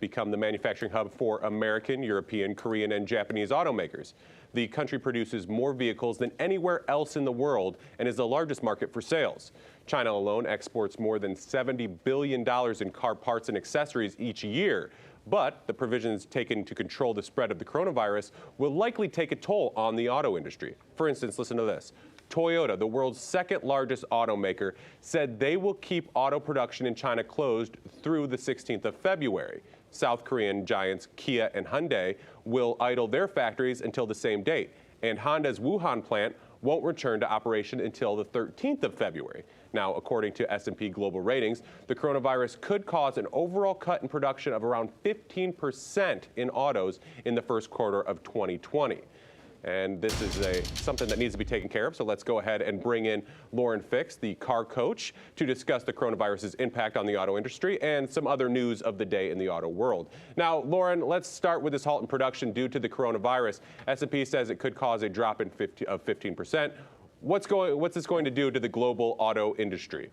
become the manufacturing hub for American, European, Korean, and Japanese automakers. The country produces more vehicles than anywhere else in the world and is the largest market for sales. China alone exports more than $70 billion in car parts and accessories each year. But the provisions taken to control the spread of the coronavirus will likely take a toll on the auto industry. For instance, listen to this. Toyota, the world's second largest automaker, said they will keep auto production in China closed through the 16th of February. South Korean giants Kia and Hyundai will idle their factories until the same date, and Honda's Wuhan plant won't return to operation until the 13th of February. Now, according to S&P Global Ratings, the coronavirus could cause an overall cut in production of around 15% in autos in the first quarter of 2020. And this is something that needs to be taken care of. So let's go ahead and bring in Lauren Fix, the car coach, to discuss the coronavirus's impact on the auto industry and some other news of the day in the auto world. Now, Lauren, let's start with this halt in production due to the coronavirus. S&P says it could cause a drop of 15%. What's this going to do to the global auto industry?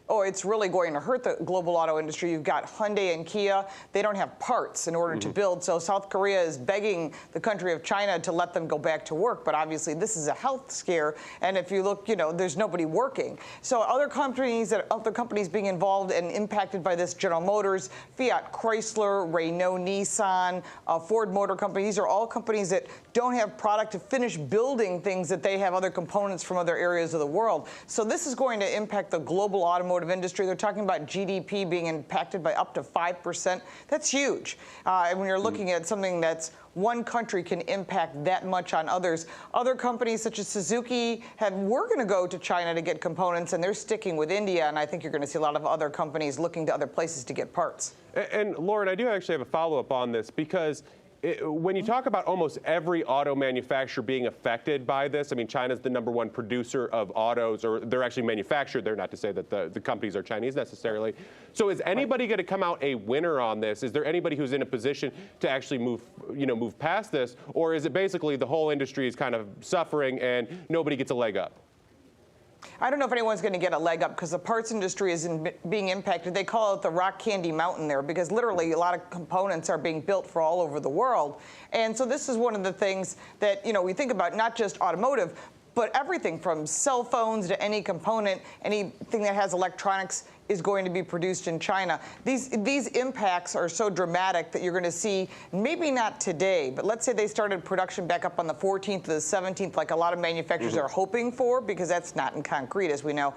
Oh, it's really going to hurt the global auto industry. You've got Hyundai and Kia. They don't have parts in order to build. So South Korea is begging the country of China to let them go back to work. But obviously, this is a health scare. And if you look, there's nobody working. So other companies being involved and impacted by this: General Motors, Fiat Chrysler, Renault, Nissan, Ford Motor Company. These are all companies that don't have product to finish building things that they have other components from other areas of the world. So this is going to impact the global automotive industry. They're talking about GDP being impacted by up to 5%. That's huge. And when you're looking at something that's one country can impact that much on others. Other companies such as Suzuki were going to go to China to get components, and they're sticking with India. And I think you're going to see a lot of other companies looking to other places to get parts. And Lauren, I do actually have a follow-up on this, because when you talk about almost every auto manufacturer being affected by this, I mean, China's the #1 producer of autos, or they're actually manufactured. They're not to say that the companies are Chinese necessarily. So is anybody going to come out a winner on this? Is there anybody who's in a position to actually move past this? Or is it basically the whole industry is kind of suffering and nobody gets a leg up? I don't know if anyone's going to get a leg up, because the parts industry is being impacted. They call it the rock candy mountain there, because literally a lot of components are being built for all over the world. And so this is one of the things that, we think about, not just automotive, but everything from cell phones to any component, anything that has electronics is going to be produced in China. These impacts are so dramatic that you're going to see, maybe not today, but let's say they started production back up on the 14th to the 17th, like a lot of manufacturers are hoping for, because that's not in concrete, as we know.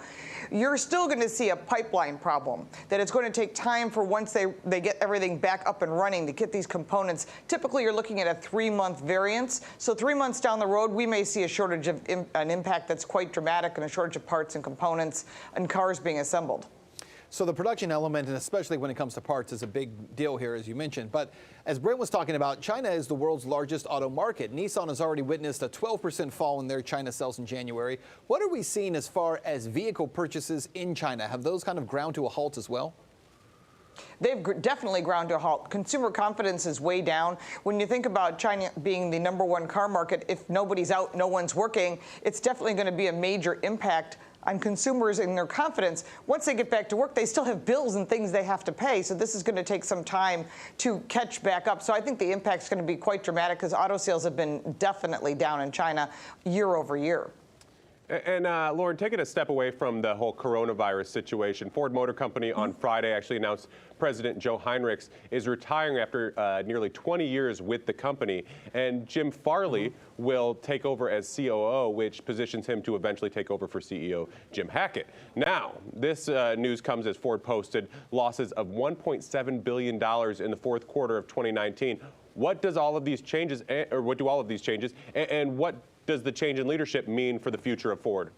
You're still going to see a pipeline problem, that it's going to take time for, once they get everything back up and running, to get these components. Typically, you're looking at a 3-month variance. So 3 months down the road, we may see a shortage of an impact that's quite dramatic, and a shortage of parts and components and cars being assembled. So the production element, and especially when it comes to parts, is a big deal here, as you mentioned. But as Brent was talking about, China is the world's largest auto market. Nissan has already witnessed a 12% fall in their China sales in January. What are we seeing as far as vehicle purchases in China? Have those kind of ground to a halt as well? They've definitely ground to a halt. Consumer confidence is way down. When you think about China being the #1 car market, if nobody's out, no one's working, it's definitely going to be a major impact on consumers and their confidence. Once they get back to work, they still have bills and things they have to pay. So this is going to take some time to catch back up. So I think the impact's going to be quite dramatic, because auto sales have been definitely down in China year over year. And Lauren, taking a step away from the whole coronavirus situation, Ford Motor Company on Friday actually announced President Joe Heinrichs is retiring after nearly 20 years with the company, and Jim Farley will take over as COO, which positions him to eventually take over for CEO Jim Hackett. Now, this news comes as Ford posted losses of $1.7 billion in the fourth quarter of 2019. What does all of these changes, or what do all of these changes, and what does the change in leadership mean for the future of Ford?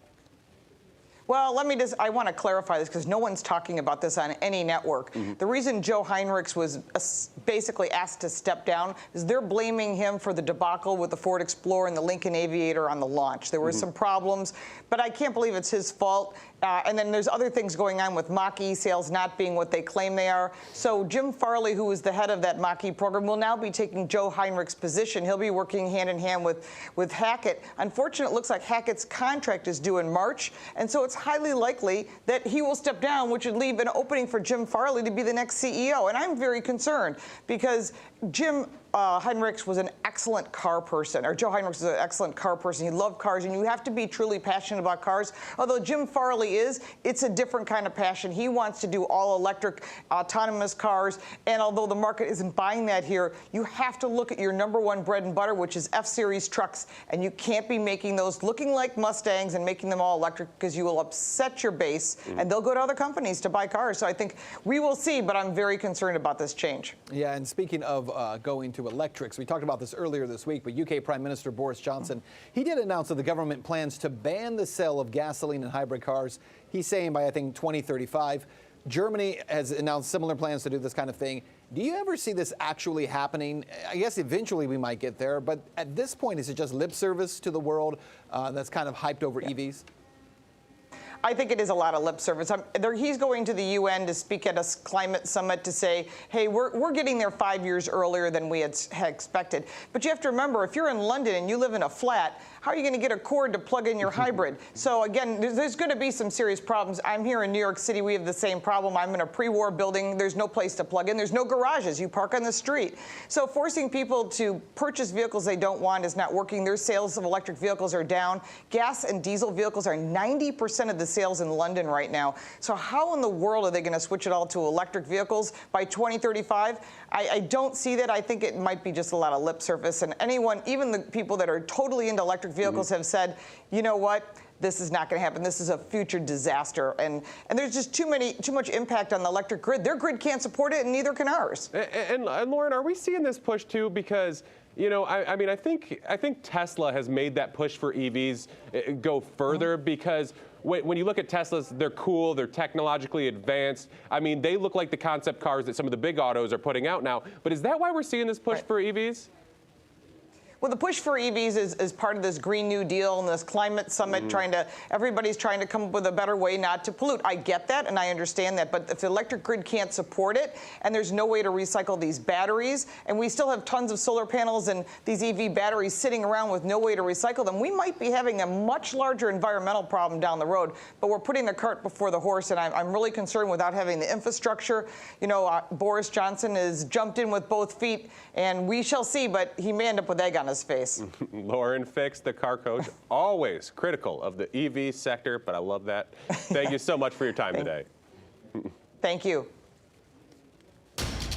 Well, I want to clarify this, because no one's talking about this on any network. The reason Joe Heinrichs was basically asked to step down is they're blaming him for the debacle with the Ford Explorer and the Lincoln Aviator on the launch. There were some problems, but I can't believe it's his fault. And then there's other things going on with Mach-E sales not being what they claim they are. So Jim Farley, who is the head of that Mach-E program, will now be taking Joe Heinrich's position. He'll be working hand in hand with Hackett. Unfortunately, it looks like Hackett's contract is due in March, and so it's highly likely that he will step down, which would leave an opening for Jim Farley to be the next CEO. And I'm very concerned because Jim Heinrichs was an excellent car person, or Joe Heinrichs was an excellent car person. He loved cars, and you have to be truly passionate about cars. Although Jim Farley it's a different kind of passion. He wants to do all electric, autonomous cars, and although the market isn't buying that here, you have to look at your number one bread and butter, which is F-Series trucks, and you can't be making those looking like Mustangs and making them all electric because you will upset your base, and they'll go to other companies to buy cars. So I think we will see, but I'm very concerned about this change. Yeah, and speaking of going to electrics, we talked about this earlier this week, but UK Prime Minister Boris Johnson, he did announce that the government plans to ban the sale of gasoline and hybrid cars. He's saying by, I think, 2035. Germany has announced similar plans to do this kind of thing. Do you ever see this actually happening? I guess eventually we might get there, but at this point, is it just lip service to the world that's kind of hyped over EVs? I think it is a lot of lip service. He's going to the UN to speak at a climate summit to say, hey, we're getting there 5 years earlier than we had expected. But you have to remember, if you're in London and you live in a flat, how are you going to get a cord to plug in your hybrid? So again, there's going to be some serious problems. I'm here in New York City. We have the same problem. I'm in a pre-war building. There's no place to plug in. There's no garages. You park on the street. So forcing people to purchase vehicles they don't want is not working. Their sales of electric vehicles are down. Gas and diesel vehicles are 90% of the sales in London right now. So how in the world are they going to switch it all to electric vehicles by 2035? I don't see that. I think it might be just a lot of lip service. And anyone, even the people that are totally into electric vehicles have said, you know what? This is not going to happen. This is a future disaster. And there's just too much impact on the electric grid. Their grid can't support it, and neither can ours. And Lauren, are we seeing this push too? Because I mean, I think Tesla has made that push for EVs go further because when you look at Teslas, they're cool, they're technologically advanced. I mean, they look like the concept cars that some of the big autos are putting out now. But is that why we're seeing this push for EVs? Well, the push for EVs is part of this Green New Deal and this climate summit everybody's trying to come up with a better way not to pollute. I get that and I understand that, but if the electric grid can't support it and there's no way to recycle these batteries and we still have tons of solar panels and these EV batteries sitting around with no way to recycle them, we might be having a much larger environmental problem down the road, but we're putting the cart before the horse, and I'm really concerned without having the infrastructure. Boris Johnson has jumped in with both feet, and we shall see, but he may end up with egg on his face. Lauren Fix, the car coach, always critical of the EV sector, but I love that. Thank you so much for your time today. Thank you.